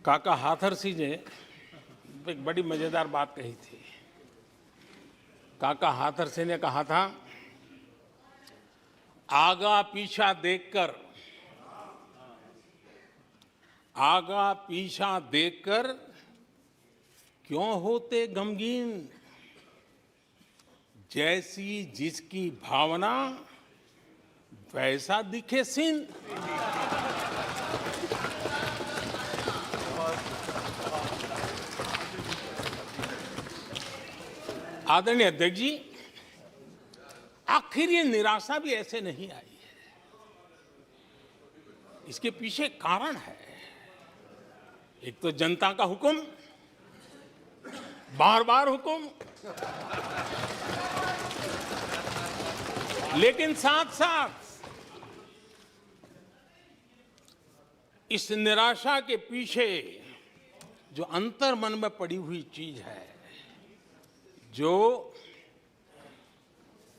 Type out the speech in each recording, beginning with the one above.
काका हाथरसी ने एक बड़ी मजेदार बात कही थी। काका हाथरसी ने कहा था, आगा पीछा देखकर क्यों होते गमगीन, जैसी जिसकी भावना वैसा दिखे सीन। आदरणीय अध्यक्ष जी, आखिर ये निराशा भी ऐसे नहीं आई है। इसके पीछे कारण है। एक तो जनता का हुक्म, बार बार हुक्म, लेकिन साथ साथ इस निराशा के पीछे जो अंतर मन में पड़ी हुई चीज है, जो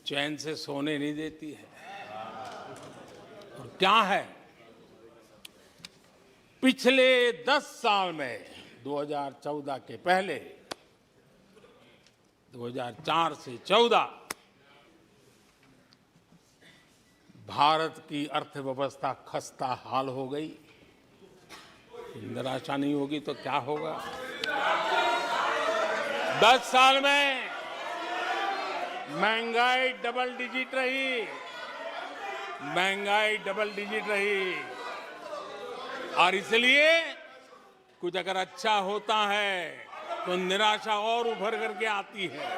चैन से सोने नहीं देती है, और क्या है? पिछले 10 साल में 2014 के पहले 2004 से 14 भारत की अर्थव्यवस्था खस्ता हाल हो गई। निराशा नहीं होगी तो क्या होगा? 10 साल में महंगाई डबल डिजिट रही, और इसलिए कुछ अगर अच्छा होता है तो निराशा और उभर करके आती है।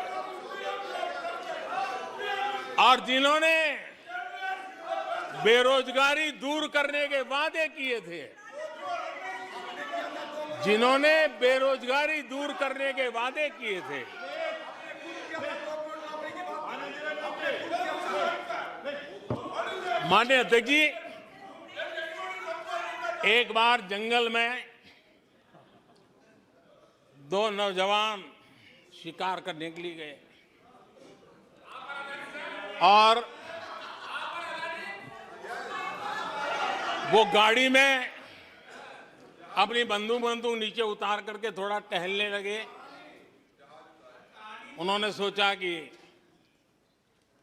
और जिन्होंने बेरोजगारी दूर करने के वादे किए थे, माननीय अध्यक्ष जी, एक बार जंगल में 2 नौजवान शिकार करने के लिए गए और वो गाड़ी में अपनी बंदूक नीचे उतार करके थोड़ा टहलने लगे। उन्होंने सोचा कि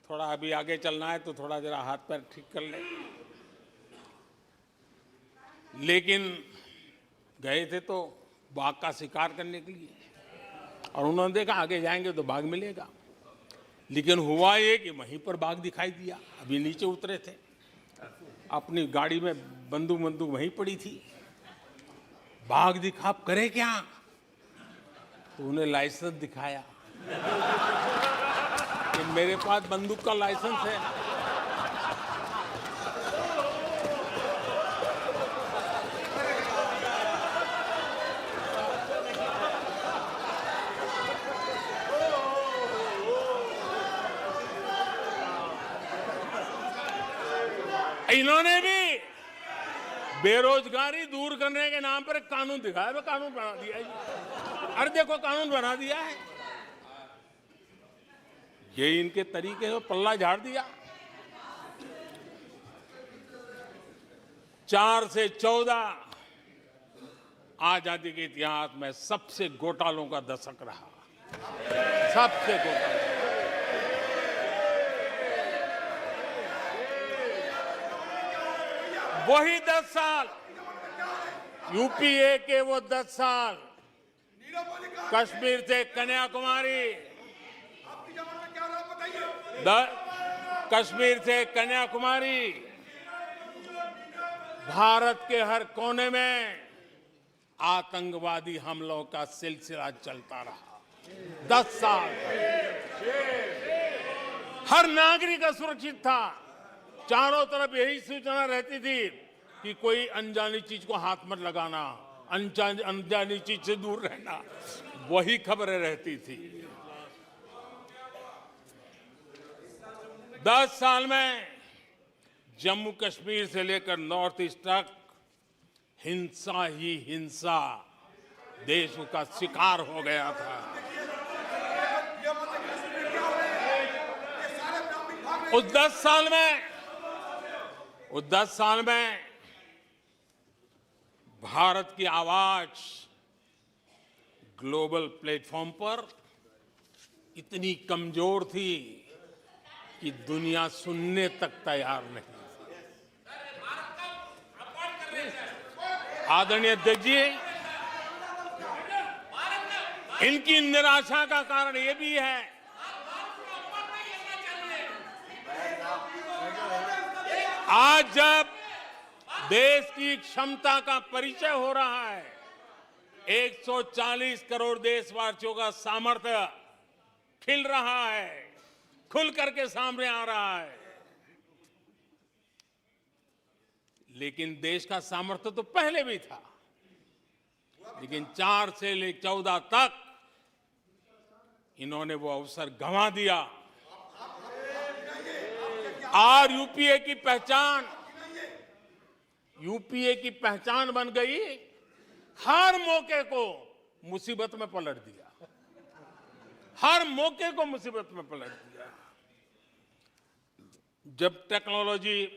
थोड़ा अभी आगे चलना है तो थोड़ा जरा हाथ पैर ठीक कर ले, लेकिन गए थे तो बाघ का शिकार करने के लिए, और उन्होंने देखा आगे जाएंगे तो बाघ मिलेगा। लेकिन हुआ ये कि वहीं पर बाघ दिखाई दिया। अभी नीचे उतरे थे, अपनी गाड़ी में बंदूक वहीं पड़ी थी। बाघ दिखा, अब करे क्या? तो उन्हें लाइसेंस दिखाया कि मेरे पास बंदूक का लाइसेंस है। इन्होंने भी बेरोजगारी दूर करने के नाम पर एक कानून दिखाया, वो कानून बना दिया है। अरे देखो, कानून बना दिया है। ये इनके तरीके से पल्ला झाड़ दिया। 4 से 14 आजादी के इतिहास में सबसे घोटालों का दशक रहा, सबसे घोटाला। वही 10 साल, यूपीए के वो 10 साल, कश्मीर से कन्याकुमारी, भारत के हर कोने में आतंकवादी हमलों का सिलसिला चलता रहा। 10 साल हर नागरिक असुरक्षित था। चारों तरफ यही सूचना रहती थी कि कोई अनजानी चीज को हाथ मत लगाना, अनजानी चीज से दूर रहना, वही खबरें रहती थी। 10 साल में जम्मू कश्मीर से लेकर नॉर्थ ईस्ट तक हिंसा ही हिंसा देश का शिकार हो गया था। उस 10 साल में भारत की आवाज ग्लोबल प्लेटफॉर्म पर इतनी कमजोर थी कि दुनिया सुनने तक तैयार नहीं। आदरणीय अध्यक्ष जी, इनकी निराशा का कारण ये भी है आज जब देश की क्षमता का परिचय हो रहा है, 140 करोड़ देशवासियों का सामर्थ्य खिल रहा है, खुल करके सामने आ रहा है। लेकिन देश का सामर्थ्य तो पहले भी था, लेकिन 4 से लेकर 14 तक इन्होंने वो अवसर गंवा दिया। और यूपीए की पहचान बन गई, हर मौके को मुसीबत में पलट दिया, हर मौके को मुसीबत में पलट दिया। जब टेक्नोलॉजी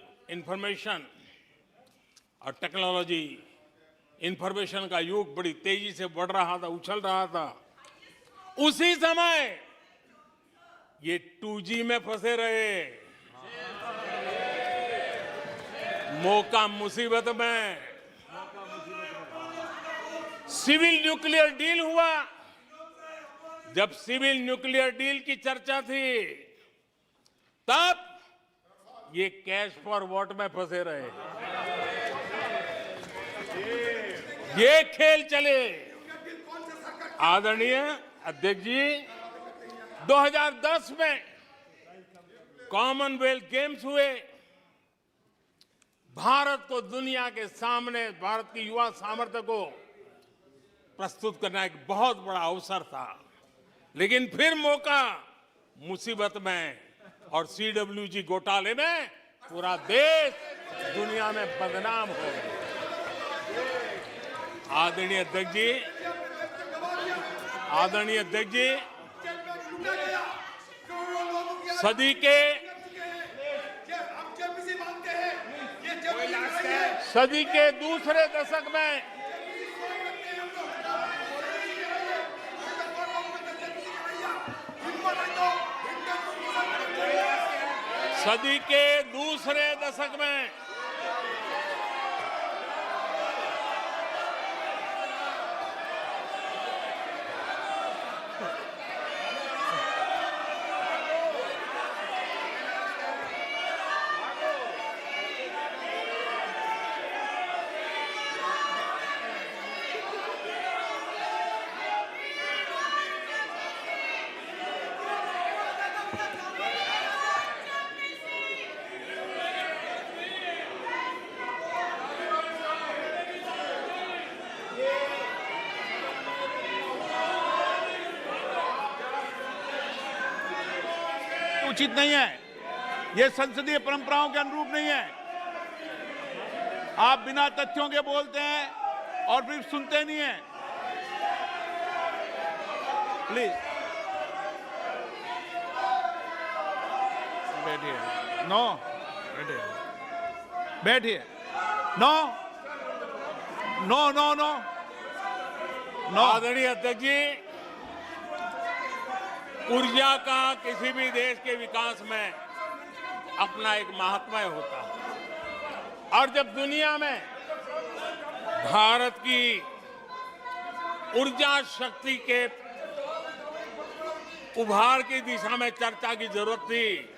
इंफॉर्मेशन का युग बड़ी तेजी से बढ़ रहा था, उछल रहा था, उसी समय ये 2G में फंसे रहे, मौका मुसीबत में। सिविल न्यूक्लियर डील हुआ, जब सिविल न्यूक्लियर डील की चर्चा थी, तब ये कैश फॉर वॉट में फंसे रहे। ये खेल चले। आदरणीय अध्यक्ष जी, 2010 में कॉमनवेल्थ गेम्स हुए, भारत को दुनिया के सामने भारत की युवा सामर्थ्य को प्रस्तुत करना एक बहुत बड़ा अवसर था, लेकिन फिर मौका मुसीबत में, और CWG घोटाले में पूरा देश दुनिया में बदनाम हो गया। आदरणीय अध्यक्ष जी, सदी के दूसरे दशक में उचित नहीं है, यह संसदीय परंपराओं के अनुरूप नहीं है। आप बिना तथ्यों के बोलते हैं और फिर सुनते नहीं हैं। प्लीज बैठिए। नो, बैठिए। No no no no no. आदरणीय अध्यक्ष जी, ऊर्जा का किसी भी देश के विकास में अपना एक महात्म्य होता है, और जब दुनिया में भारत की ऊर्जा शक्ति के उभार की दिशा में चर्चा की जरूरत थी,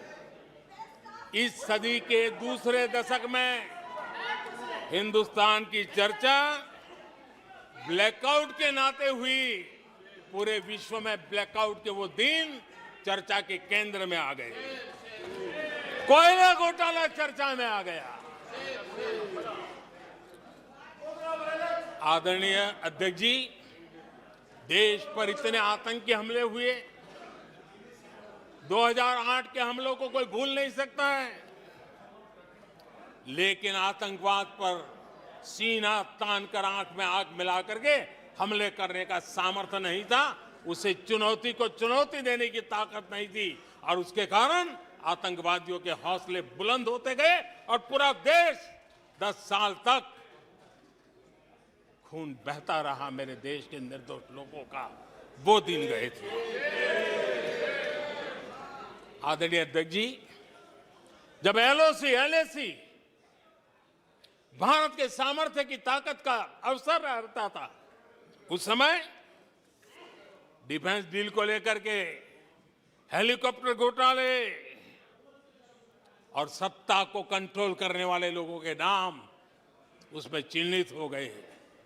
इस सदी के दूसरे दशक में हिंदुस्तान की चर्चा ब्लैकआउट के नाते हुई। पूरे विश्व में ब्लैकआउट के वो दिन चर्चा के केंद्र में आ गए। कोयला घोटाला चर्चा में आ गया। आदरणीय अध्यक्ष जी, देश पर इतने आतंकी हमले हुए, 2008 के हमलों को कोई भूल नहीं सकता है, लेकिन आतंकवाद पर सीना तान कर आंख में आंख मिला करके हमले करने का सामर्थ्य नहीं था, उसे चुनौती को चुनौती देने की ताकत नहीं थी, और उसके कारण आतंकवादियों के हौसले बुलंद होते गए और पूरा देश 10 साल तक खून बहता रहा मेरे देश के निर्दोष लोगों का, वो दिन गए थे। आदरणीय अध्यक्ष जी, जब एलएसी भारत के सामर्थ्य की ताकत का अवसर रहता था, उस समय डिफेंस डील को लेकर के हेलीकॉप्टर घोटाले और सत्ता को कंट्रोल करने वाले लोगों के नाम उसमें चिन्हित हो गए।